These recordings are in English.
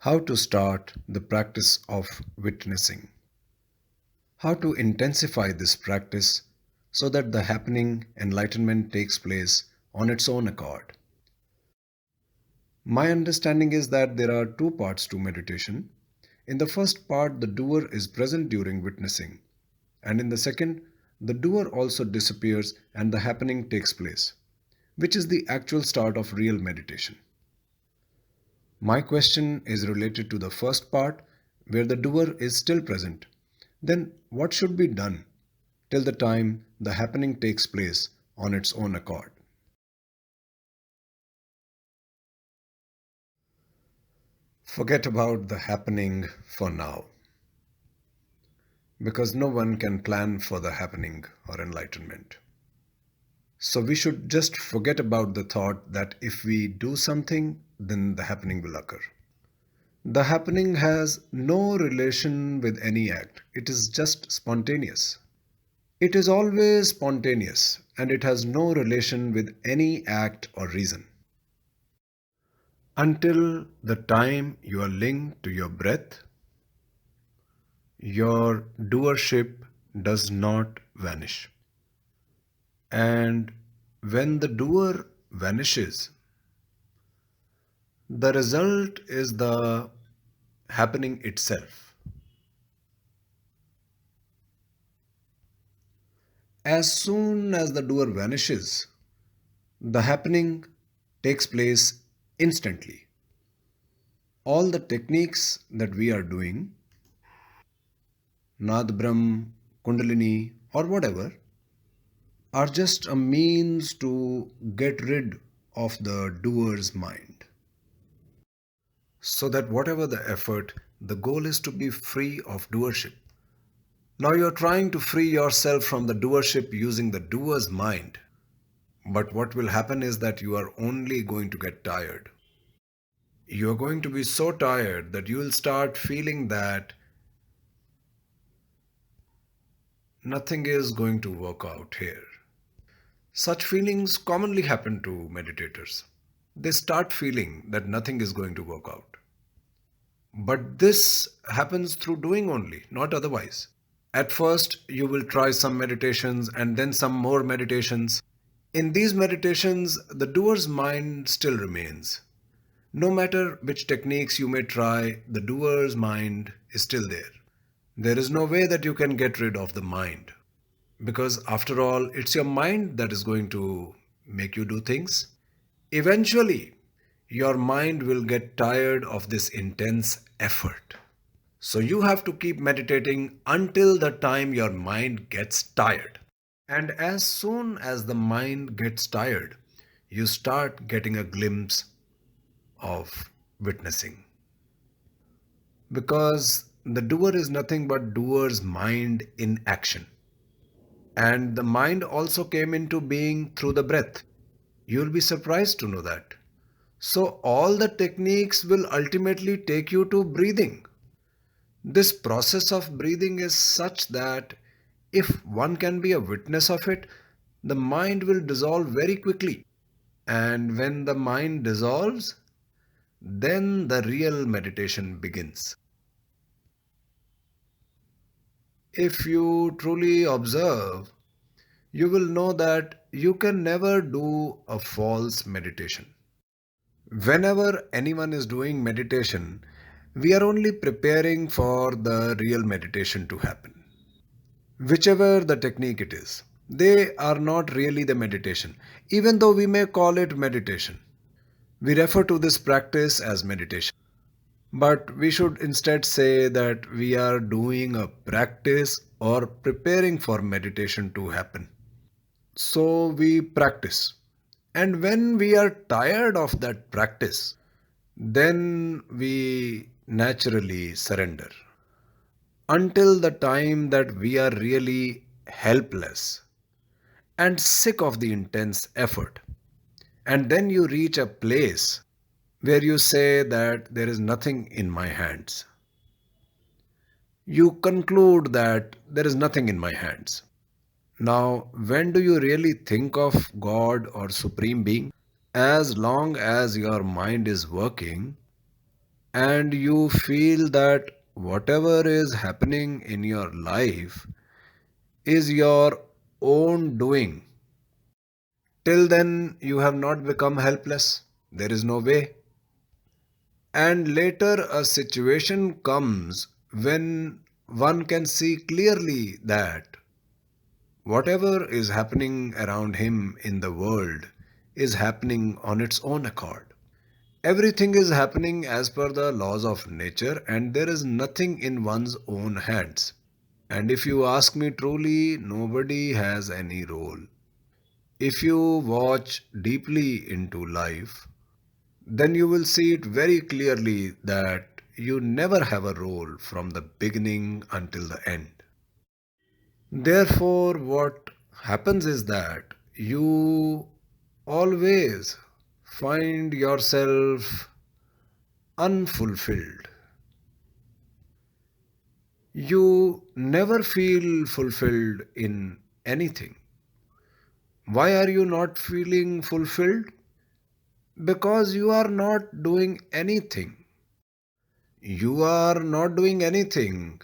How to start the practice of witnessing. How to intensify this practice so that the happening enlightenment takes place on its own accord. My understanding is that there are two parts to meditation. In the first part, the doer is present during witnessing, and in the second, the doer also disappears and the happening takes place, which is the actual start of real meditation. My question is related to the first part, where the doer is still present. Then, what should be done till the time the happening takes place on its own accord? Forget about the happening for now, because no one can plan for the happening or enlightenment. So we should just forget about the thought that if we do something, then the happening will occur. The happening has no relation with any act, it is just spontaneous. It is always spontaneous and it has no relation with any act or reason. Until the time you are linked to your breath, your doership does not vanish. And when the doer vanishes, the result is the happening itself. As soon as the doer vanishes, the happening takes place instantly. All the techniques that we are doing, Nad Brahm, Kundalini, or whatever, are just a means to get rid of the doer's mind. So that whatever the effort, the goal is to be free of doership. Now you're trying to free yourself from the doership using the doer's mind. But what will happen is that you are only going to get tired. You are going to be so tired that you will start feeling that nothing is going to work out here. Such feelings commonly happen to meditators. They start feeling that nothing is going to work out. But this happens through doing only, not otherwise. At first, you will try some meditations and then some more meditations. In these meditations, the doer's mind still remains. No matter which techniques you may try, the doer's mind is still there. There is no way that you can get rid of the mind. Because after all, it's your mind that is going to make you do things. Eventually, your mind will get tired of this intense effort. So you have to keep meditating until the time your mind gets tired. And as soon as the mind gets tired, you start getting a glimpse of witnessing. Because the doer is nothing but doer's mind in action. And the mind also came into being through the breath. You'll be surprised to know that. So, all the techniques will ultimately take you to breathing. This process of breathing is such that if one can be a witness of it, the mind will dissolve very quickly. And when the mind dissolves, then the real meditation begins. If you truly observe, you will know that you can never do a false meditation. Whenever anyone is doing meditation, we are only preparing for the real meditation to happen. Whichever the technique it is, they are not really the meditation, even though we may call it meditation. We refer to this practice as meditation. But we should instead say that we are doing a practice or preparing for meditation to happen. So we practice. And when we are tired of that practice, then we naturally surrender. Until the time that we are really helpless and sick of the intense effort. And then you reach a place where you say that there is nothing in my hands. You conclude that there is nothing in my hands. Now, when do you really think of God or Supreme Being? As long as your mind is working, and you feel that whatever is happening in your life is your own doing. Till then, you have not become helpless. There is no way. And later, a situation comes when one can see clearly that whatever is happening around him in the world is happening on its own accord. Everything is happening as per the laws of nature, and there is nothing in one's own hands. And if you ask me truly, nobody has any role. If you watch deeply into life, then you will see it very clearly that you never have a role from the beginning until the end. Therefore, what happens is that you always find yourself unfulfilled. You never feel fulfilled in anything. Why are you not feeling fulfilled? Because you are not doing anything. You are not doing anything,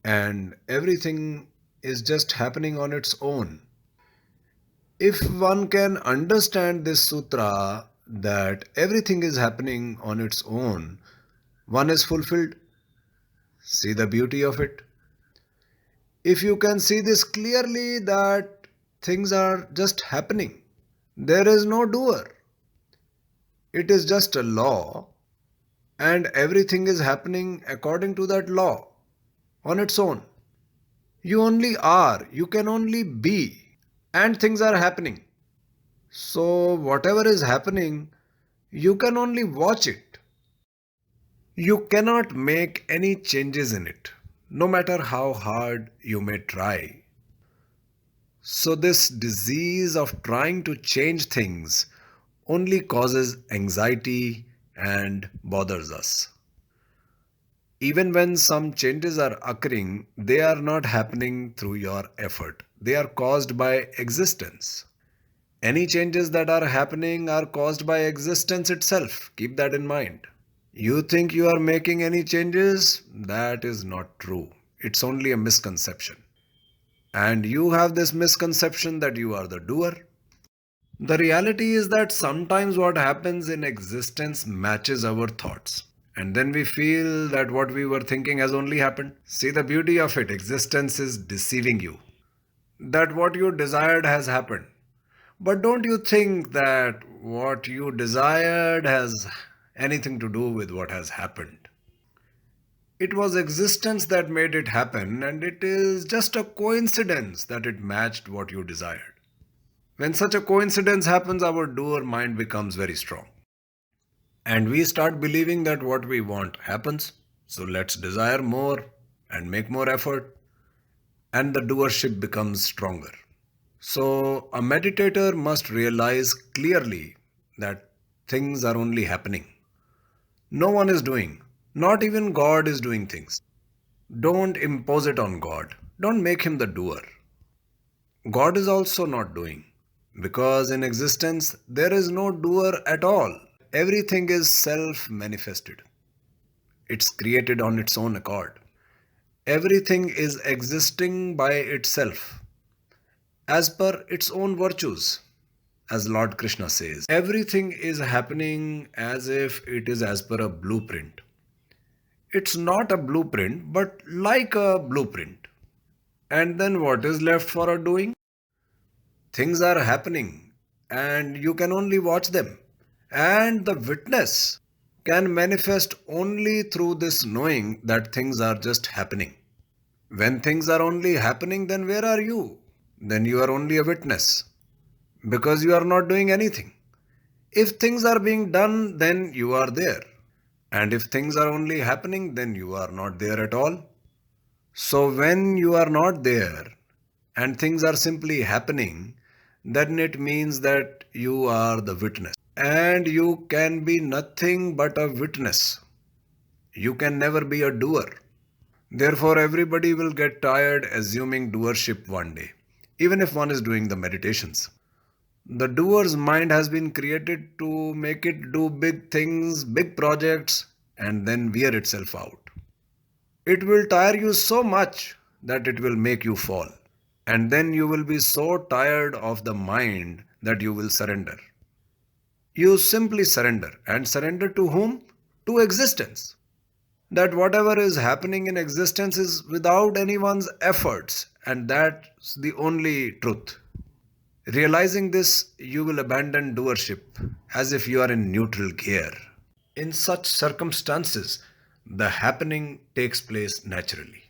and everything is just happening on its own. If one can understand this sutra that everything is happening on its own, one is fulfilled. See the beauty of it. If you can see this clearly that things are just happening, there is no doer. It is just a law, and everything is happening according to that law on its own. You only are, you can only be, and things are happening. So, whatever is happening, you can only watch it. You cannot make any changes in it, no matter how hard you may try. So, this disease of trying to change things only causes anxiety and bothers us. Even when some changes are occurring, they are not happening through your effort. They are caused by existence. Any changes that are happening are caused by existence itself. Keep that in mind. You think you are making any changes? That is not true. It's only a misconception. And you have this misconception that you are the doer. The reality is that sometimes what happens in existence matches our thoughts. And then we feel that what we were thinking has only happened. See the beauty of it. Existence is deceiving you. That what you desired has happened. But don't you think that what you desired has anything to do with what has happened? It was existence that made it happen, and it is just a coincidence that it matched what you desired. When such a coincidence happens, our doer mind becomes very strong. And we start believing that what we want happens. So let's desire more and make more effort, and the doership becomes stronger. So, a meditator must realize clearly that things are only happening. No one is doing, not even God is doing things. Don't impose it on God. Don't make him the doer. God is also not doing, because in existence there is no doer at all. Everything is self manifested, it's created on its own accord. Everything is existing by itself as per its own virtues. As Lord Krishna says, everything is happening as if it is as per a blueprint. It's not a blueprint, but like a blueprint. And then what is left for a doing? Things are happening, and you can only watch them. And the witness can manifest only through this knowing that things are just happening. When things are only happening, then where are you? Then you are only a witness because you are not doing anything. If things are being done, then you are there. And if things are only happening, then you are not there at all. So when you are not there and things are simply happening, then it means that you are the witness. And you can be nothing but a witness. You can never be a doer. Therefore, everybody will get tired assuming doership one day, even if one is doing the meditations. The doer's mind has been created to make it do big things, big projects, and then wear itself out. It will tire you so much that it will make you fall. And then you will be so tired of the mind that you will surrender. You simply surrender. And surrender to whom? To existence. That whatever is happening in existence is without anyone's efforts, and that's the only truth. Realizing this, you will abandon doership as if you are in neutral gear. In such circumstances, the happening takes place naturally.